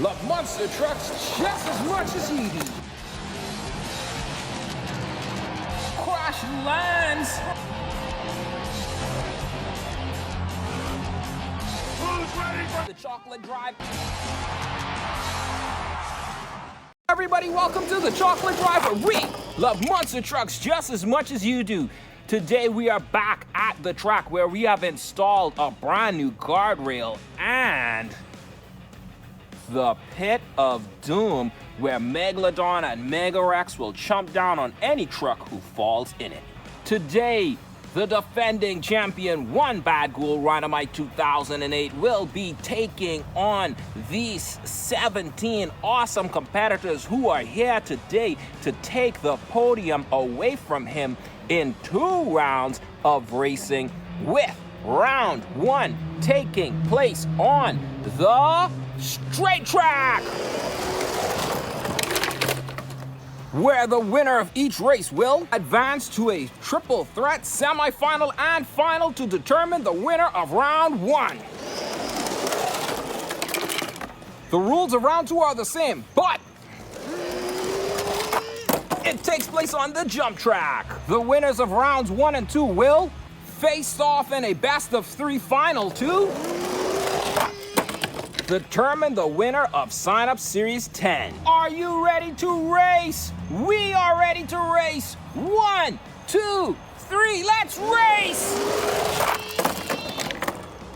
love monster trucks just as much as you do. Crash lands. Who's ready for the chocolate drive? Everybody, welcome to the chocolate drive where we love monster trucks just as much as you do. Today we are back at the track where we have installed a brand new guardrail and the pit of doom where Megalodon and Megarex will chomp down on any truck who falls in it. Today, the defending champion One Bad Ghoul Rhydamite 2008 will be taking on these 17 awesome competitors who are here today to take the podium away from him in 2 rounds of racing, with round 1 taking place on the straight track, where the winner of each race will advance to a triple threat semifinal and final to determine the winner of round 1. The rules of round 2 are the same, but it takes place on the jump track. The winners of rounds 1 and 2 will face off in a best of 3 final to determine the winner of Sign Up Series 10. Are you ready to race? We are ready to race. 1, 2, 3, let's race!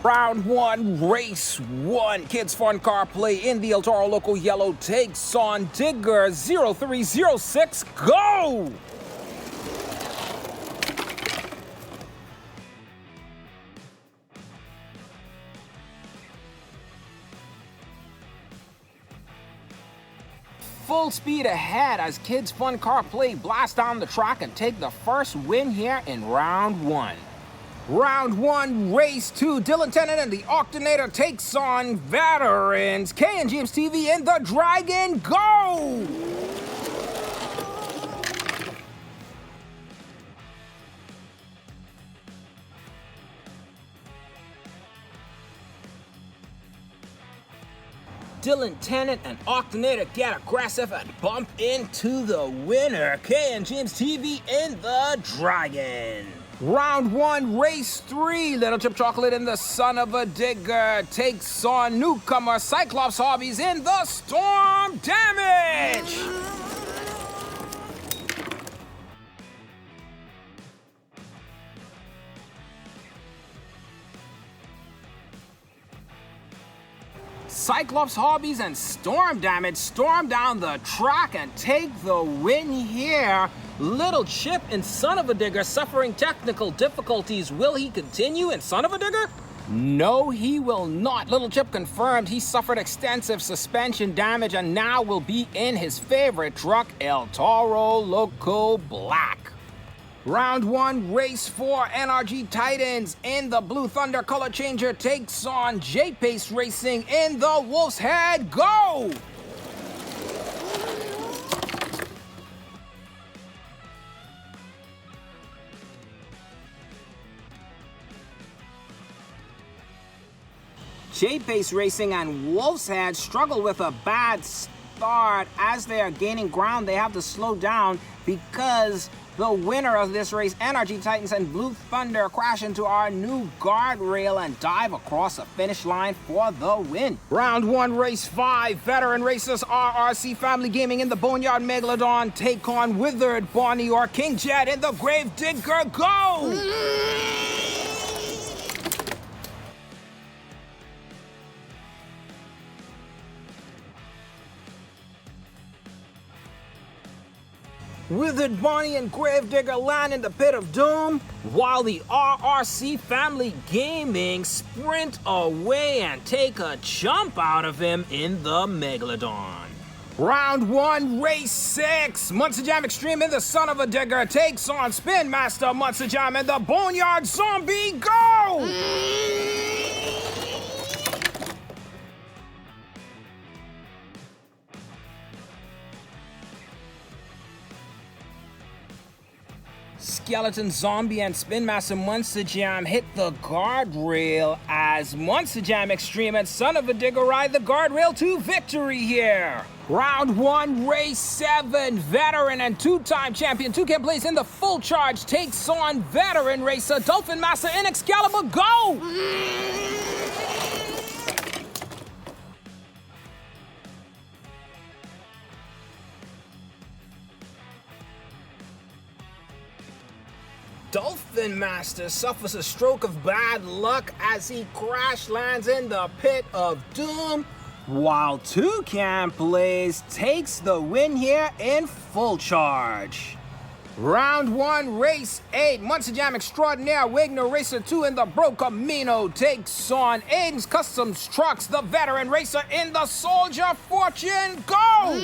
Round 1, race 1. Kids Fun Car Play in the Toro Loco Yellow takes on Digger 0306. Go! Full speed ahead as Kids Fun Car Play blast down the track and take the first win here in round 1. Round 1, race 2. Dillon Tennant and the Octanator takes on veterans K and James TV in the Dragon. Go! Dillon Tennant and Octanator get aggressive and bump into the winner, K and James TV in the Dragon. Round 1, race 3. Little Chip Chocolate and the Son of a Digger takes on newcomer Cyclops Hobbies in the Storm Damage. Cyclops Hobbies and Storm Damage storm down the track and take the win here. Little Chip and Son of a Digger suffering technical difficulties. Will he continue in Son of a Digger? No, he will not. Little Chip confirmed he suffered extensive suspension damage and now will be in his favorite truck, El Toro Loco Black. Round 1, race 4, NRG Titans in the Blue Thunder Color Changer takes on J-Pace Racing in the Wolf's Head. Go! J-Pace Racing and Wolf's Head struggle with a bad start. As they are gaining ground, they have to slow down because the winner of this race, NRG Titans and Blue Thunder, crash into our new guardrail and dive across the finish line for the win. Round 1, race 5. Veteran racers RRC Family Gaming in the Boneyard Megalodon take on Withered Bonnie or King Jet in the Grave Digger. Go! Withered Bonnie and Gravedigger land in the Pit of Doom, while the RRC Family Gaming sprint away and take a jump out of him in the Megalodon. Round 1, race 6. Monster Jam Extreme in the Son of a Digger takes on Spin Master Monster Jam and the Boneyard Zombie. Go! Skeleton, Zombie, and Spin Master Monster Jam hit the guardrail as Monster Jam Extreme and Son of a Digger ride the guardrail to victory here. Round 1, Race 7. Veteran and two-time champion Toucan plays in the full charge takes on veteran racer Dolphin Master in Excalibur. Go! Dolphin Master suffers a stroke of bad luck as he crash lands in the pit of doom, while Toucan Plays takes the win here in full charge. Round 1, Race 8. Monster Jam Extraordinaire Wagner Racer 2 in the BRO CAMINO takes on Aiden's Customs Trucks, the veteran racer in the Soldier Fortune. Go!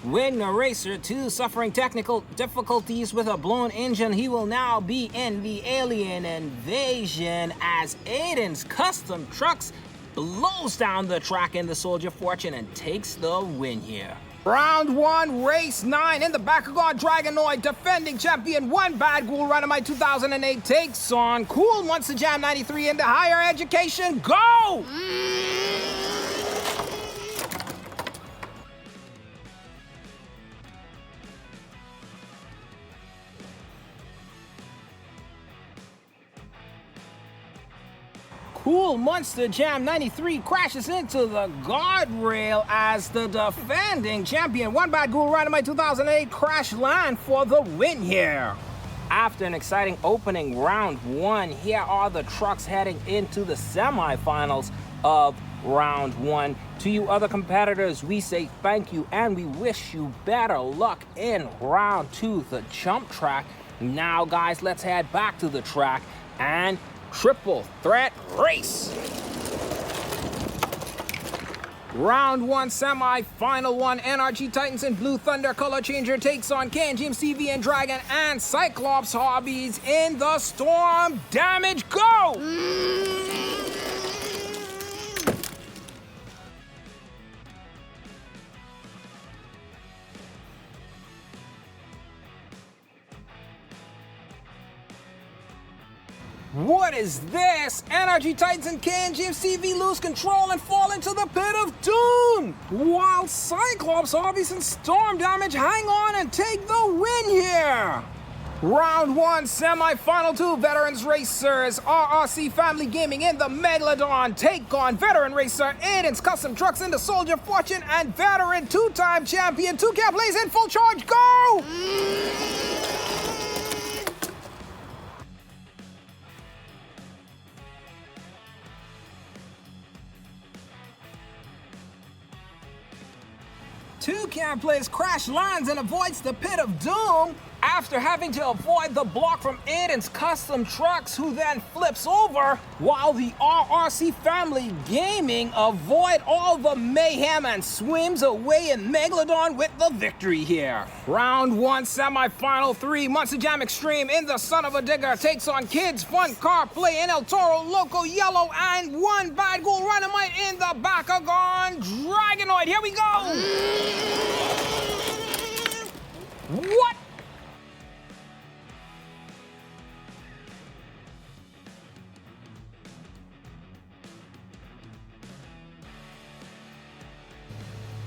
Wagner Racer 2 suffering technical difficulties with a blown engine. He will now be in the alien invasion as Aiden's Custom Trucks blows down the track in the Soldier Fortune and takes the win here. Round 1, Race 9. In the Bakugan Dragonoid, defending champion One Bad Ghoul Runamite 2008 takes on Cool Monster Jam 93 into higher education. Go! Cool Monster Jam 93 crashes into the guardrail as the defending champion One Bad Ghoul Runamite 2008 crash land for the win here. After an exciting opening round 1, here are the trucks heading into the semifinals of round 1. To you other competitors, we say thank you and we wish you better luck in round 2, the jump track. Now guys, let's head back to the track and triple threat race. Round 1, semi-final 1. NRG Titans and Blue Thunder Color Changer takes on KNGMCV and Dragon and Cyclops Hobbies in the Storm Damage. Go! What is this? NRG Titans and KNGMCV lose control and fall into the pit of doom, while Cyclops Hobbies and Storm Damage hang on and take the win here. Round 1, semi-final 2. Veterans Racers RRC Family Gaming in the Megalodon take on veteran racer Aiden's Custom Trucks in the Soldier Fortune and veteran two-time champion Toucan Plays in full charge. Go! Toucan Plays crash lands and avoids the pit of doom after having to avoid the block from Aiden's Custom Trucks, who then flips over, while the RRC Family Gaming avoid all the mayhem and swims away in Megalodon with the victory here. Round 1, semi-final 3. Monster Jam Extreme in the Son of a Digger takes on Kids Fun Car Play in El Toro Loco Yellow and One Bad Ghoul Runamite in the Bakugan Dragonoid. Here we go! What?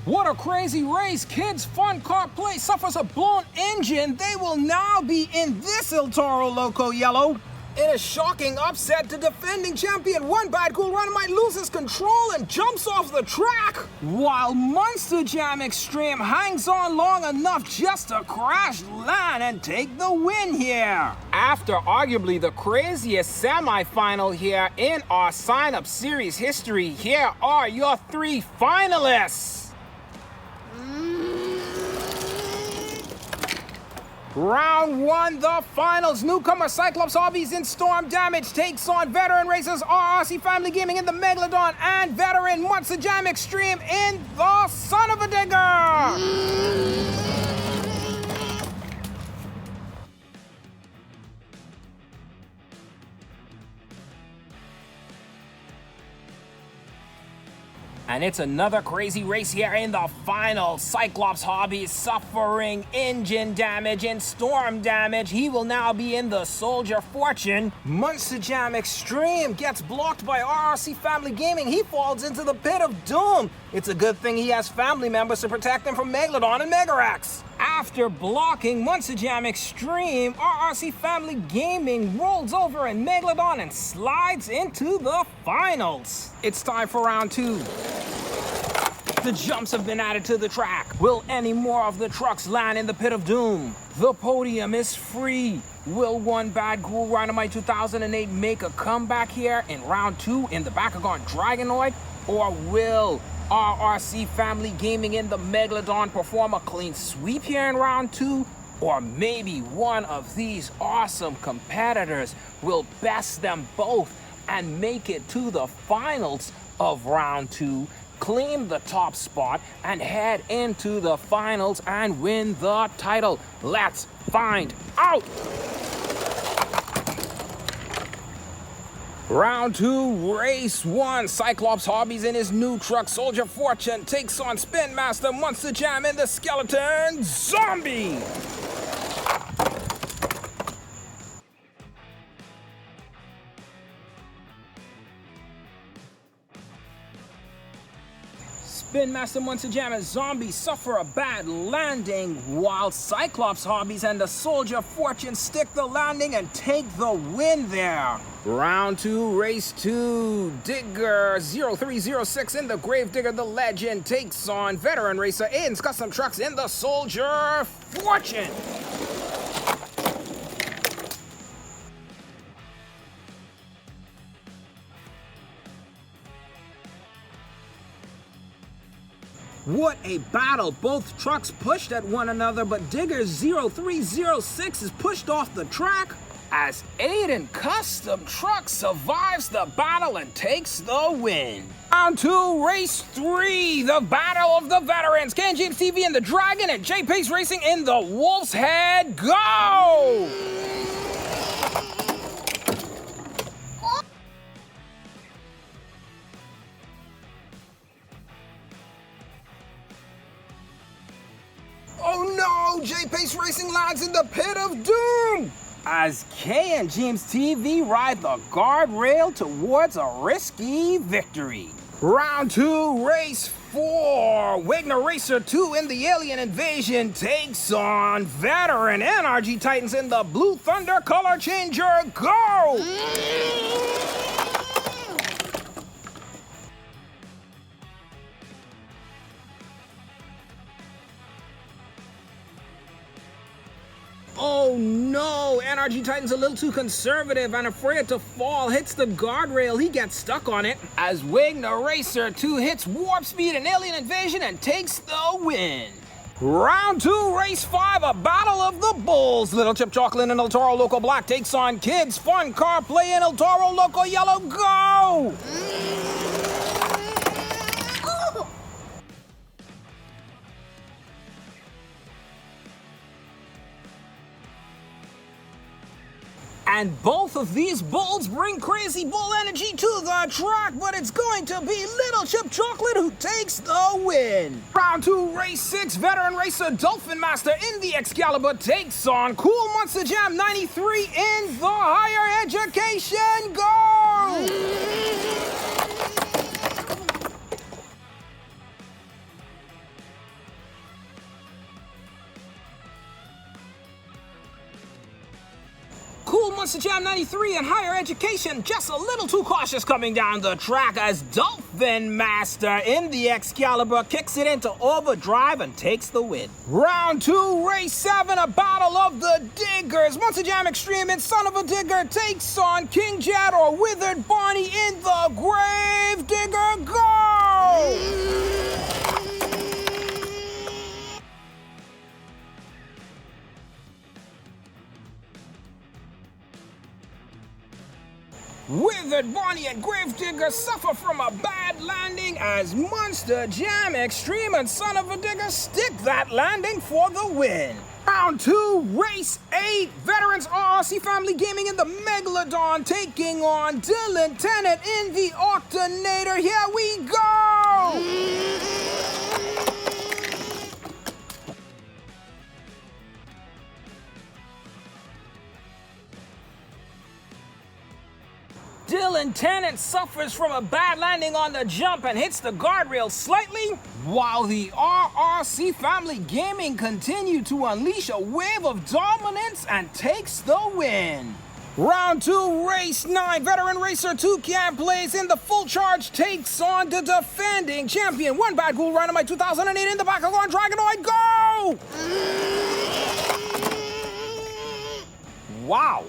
What a crazy race! Kids Fun Car Play suffers a blown engine. They will now be in this El Toro Loco Yellow. In a shocking upset, the defending champion One Bad Ghoul Runamite loses control and jumps off the track, while Monster Jam Extreme hangs on long enough just to crash land and take the win here. After arguably the craziest semi-final here in our sign-up series history, here are your 3 finalists. Round 1, the finals. Newcomer Cyclops Hobbies in Storm Damage takes on veteran racers RRC Family Gaming in the Megalodon and veteran Monster Jam Extreme in the Son of a Digger. And it's another crazy race here in the final. Cyclops Hobby suffering engine damage and storm damage. He will now be in the Soldier Fortune. Monster Jam Extreme gets blocked by RRC Family Gaming. He falls into the pit of doom. It's a good thing he has family members to protect him from Megalodon and Megarex. After blocking Monster Jam Extreme, RRC Family Gaming rolls over in Megalodon and slides into the finals. It's time for round 2. The jumps have been added to the track. Will any more of the trucks land in the pit of doom? The podium is free. Will one Bad Ghoul Rhymite 2008 make a comeback here in round 2 in the Bakugan Dragonoid? Or will RRC Family Gaming in the Megalodon perform a clean sweep here in round 2? Or maybe one of these awesome competitors will best them both and make it to the finals of round 2, claim the top spot, and head into the finals and win the title. Let's find out! Round 2, race 1. Cyclops Hobbies in his new truck, Soldier Fortune, takes on Spin Master Monster Jam in the Skeleton Zombie. Spin Master Monster Jam and Zombie suffer a bad landing, while Cyclops Hobbies and the Soldier Fortune stick the landing and take the win there. Round 2, race 2. Digger 0306 in the Gravedigger the Legend takes on veteran racer Aiden's Custom Trucks in the Soldier Fortune. What a battle! Both trucks pushed at one another, but Digger 0306 is pushed off the track as Aiden Custom Truck survives the battle and takes the win. Round 2, race 3, the battle of the veterans. Ken James TV in the Dragon and J Pace Racing in the Wolf's Head. Go! Oh no! J-Pace Racing lands in the pit of doom! As K and James TV ride the guardrail towards a risky victory. Round 2, race 4. Wagner Racer 2 in the Alien Invasion takes on veteran NRG Titans in the Blue Thunder Color Changer. Go! Oh no, NRG Titan's a little too conservative and afraid to fall, hits the guardrail, he gets stuck on it. As Wagner Racer 2 hits Warp Speed and Alien Invasion and takes the win. Round 2, race 5, a battle of the bulls. Little Chip Chocolate and El Toro Loco Black takes on Kids Fun Car Play and El Toro Loco Yellow. Go! And both of these bulls bring crazy bull energy to the track, but it's going to be Little Chip Chocolate who takes the win. Round 2, race 6, veteran racer Dolphin Master in the Excalibur takes on Cool Monster Jam 93 in the Higher Education. Go! Cool Monster Jam 93 and Higher Education just a little too cautious coming down the track as Dolphin Master in the Excalibur kicks it into overdrive and takes the win. Round 2, race 7, a battle of the Diggers. Monster Jam Extreme and Son of a Digger takes on King Jet or Withered Bonnie in the Grave Digger. Go! Withered Bonnie and Gravedigger suffer from a bad landing as Monster Jam Extreme and Son of a Digger stick that landing for the win. Round 2, race 8, veterans RRC Family Gaming in the Megalodon taking on Dillon Tennant in the Octonator. Here we go! Dillon Tennant suffers from a bad landing on the jump and hits the guardrail slightly, while the RRC Family Gaming continue to unleash a wave of dominance and takes the win. Round 2, Race 9, veteran racer Toucan plays in the full charge, takes on the defending champion, One Bad Ghoul Dynamite 2008 in the Bakugan Dragonoid. Go! Wow.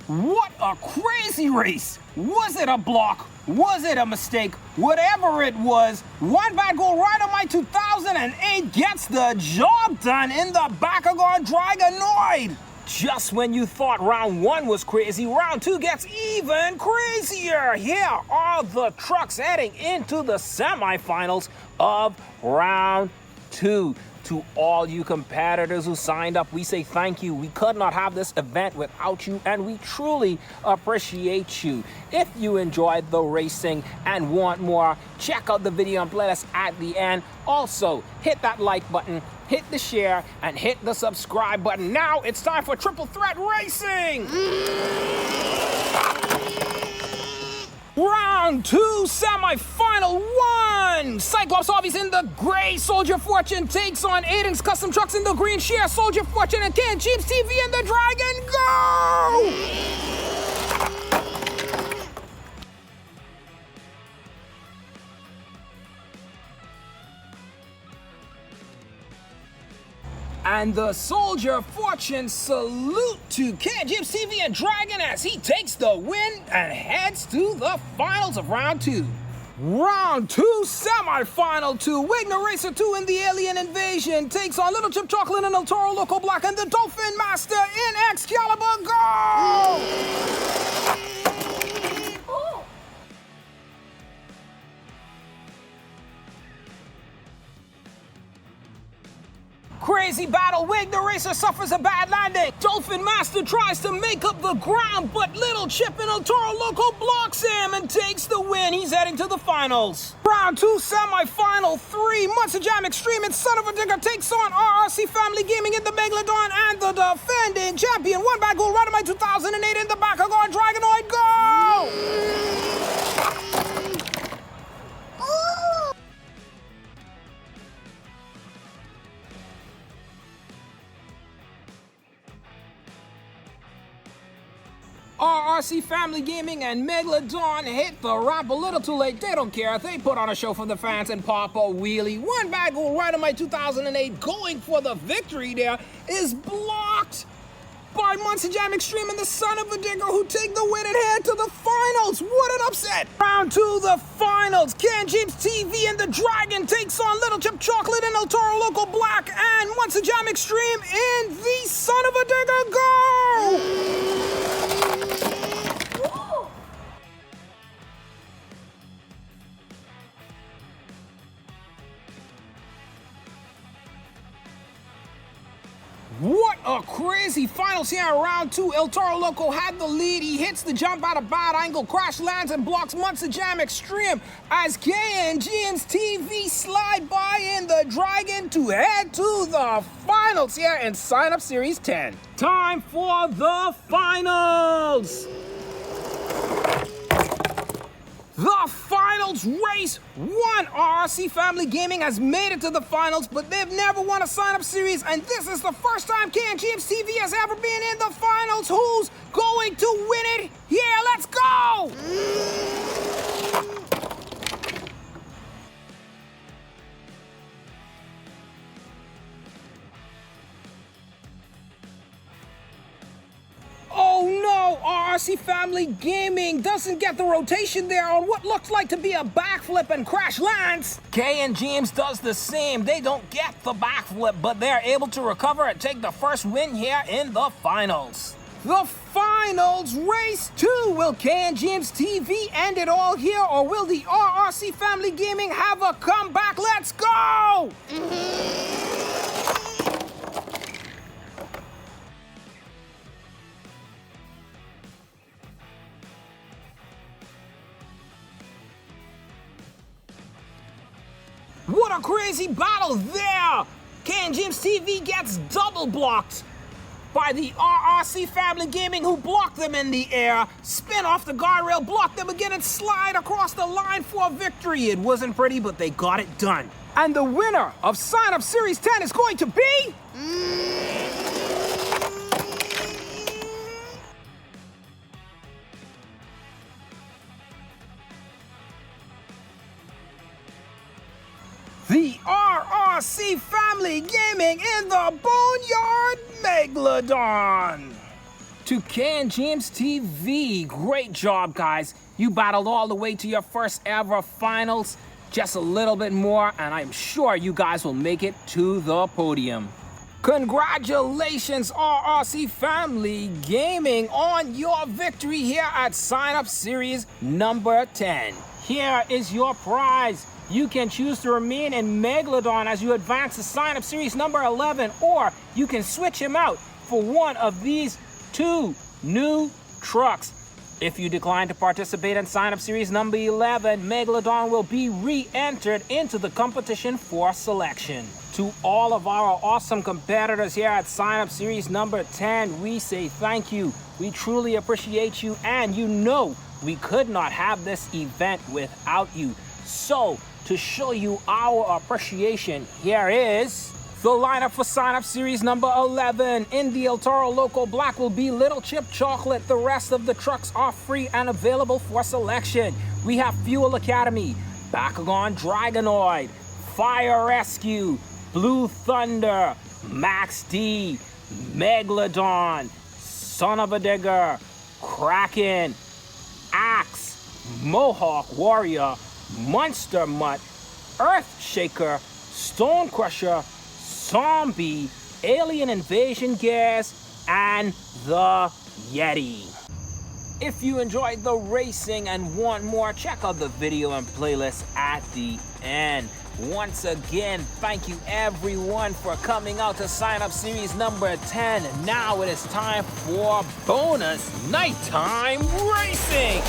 What a crazy race! Was it a block? Was it a mistake? Whatever it was, One Bad Ghoul Dynamite 2008 gets the job done in the Bakugan Dragonoid! Just when you thought round 1 was crazy, round 2 gets even crazier! Here are the trucks heading into the semifinals of round 2. To all you competitors who signed up, we say thank you. We could not have this event without you, and we truly appreciate you. If you enjoyed the racing and want more, check out the video and playlist at the end. Also, hit that like button, hit the share, and hit the subscribe button. Now it's time for Triple Threat Racing! Round 2, semi-final 1! Cyclops Hobbies in the gray, Soldier Fortune takes on Aiden's Custom Trucks in the green, Share Soldier Fortune and Ken Jeeps TV in the Dragon. Go! And the Soldier Fortune salute to Ken Jeeps TV and Dragon as he takes the win and heads to the finals of round 2. Round 2, semi-final 2. Wigner Racer 2 in the Alien Invasion takes on Little Chip Chocolate and El Toro Loco Black and the Dolphin Master in Excalibur. Go! Crazy battle, Wigner Racer suffers a bad landing. Dolphin Master tries to make up the ground, but Little Chip and El Toro Loco blocks him and takes the win. He's heading to the finals. Round 2, semi-final 3. Monster Jam Extreme and Son of a Digger takes on RRC Family Gaming in the Megalodon and the defending champion, One Bad Ghoul Dynamite 2008 in the Bakugan Dragonoid. Go! RRC Family Gaming and Megalodon hit the ramp a little too late. They don't care. They put on a show for the fans and pop a wheelie. One Bad Ghoul Dynamite 2008 going for the victory there is blocked by Monster Jam Extreme and the Son of a Digger, who take the win and head to the finals. What an upset! Round 2, the finals. Ken Jeeps TV and the Dragon takes on Little Chip Chocolate and El Toro Loco Black and Monster Jam Extreme in the Son of a Digger. Go! What a crazy finals here in round 2. El Toro Loco had the lead. He hits the jump out of bad angle, crash lands and blocks Monster Jam Extreme as KNG's TV slide by in the Dragon to head to the finals here in Sign Up Series 10. Time for the finals! The finals race 1. RRC Family Gaming has made it to the finals, but they've never won a sign-up series, and this is the first time KNG's TV has ever been in the finals. Who's going to win it? Yeah, let's go! Oh no, RRC Family Gaming doesn't get the rotation there on what looks like to be a backflip and crash lands. K and James does the same. They don't get the backflip, but they're able to recover and take the first win here in the finals. The finals race 2. Will K and James TV end it all here, or will the RRC Family Gaming have a comeback? Let's go! What a crazy battle there! Ken Jim's TV gets double blocked by the RRC Family Gaming, who blocked them in the air, spin off the guardrail, block them again, and slide across the line for a victory. It wasn't pretty, but they got it done. And the winner of Sign Up Series 10 is going to be... the RRC Family Gaming in the Boneyard Megalodon. To Ken James TV, great job, guys. You battled all the way to your first ever finals. Just a little bit more, and I'm sure you guys will make it to the podium. Congratulations, RRC Family Gaming, on your victory here at Sign Up Series number 10. Here is your prize. You can choose to remain in Megalodon as you advance to Sign Up Series number 11, or you can switch him out for one of these 2 new trucks. If you decline to participate in Sign Up Series number 11, Megalodon will be re-entered into the competition for selection. To all of our awesome competitors here at Sign Up Series number 10, we say thank you. We truly appreciate you, and you know we could not have this event without you. So, to show you our appreciation, here is the lineup for Sign Up Series number 11. In the Toro Loco Black will be Little Chip Chocolate. The rest of the trucks are free and available for selection. We have Fuel Academy, Bakugan Dragonoid, Fire Rescue, Blue Thunder, Max D, Megalodon, Son of a Digger, Kraken, Axe, Mohawk Warrior, Monster Mutt, Earth Shaker, Stone Crusher, Zombie, Alien Invasion Gas, and the Yeti. If you enjoyed the racing and want more, check out the video and playlist at the end. Once again, thank you everyone for coming out to Sign Up Series number 10. Now it is time for bonus nighttime racing.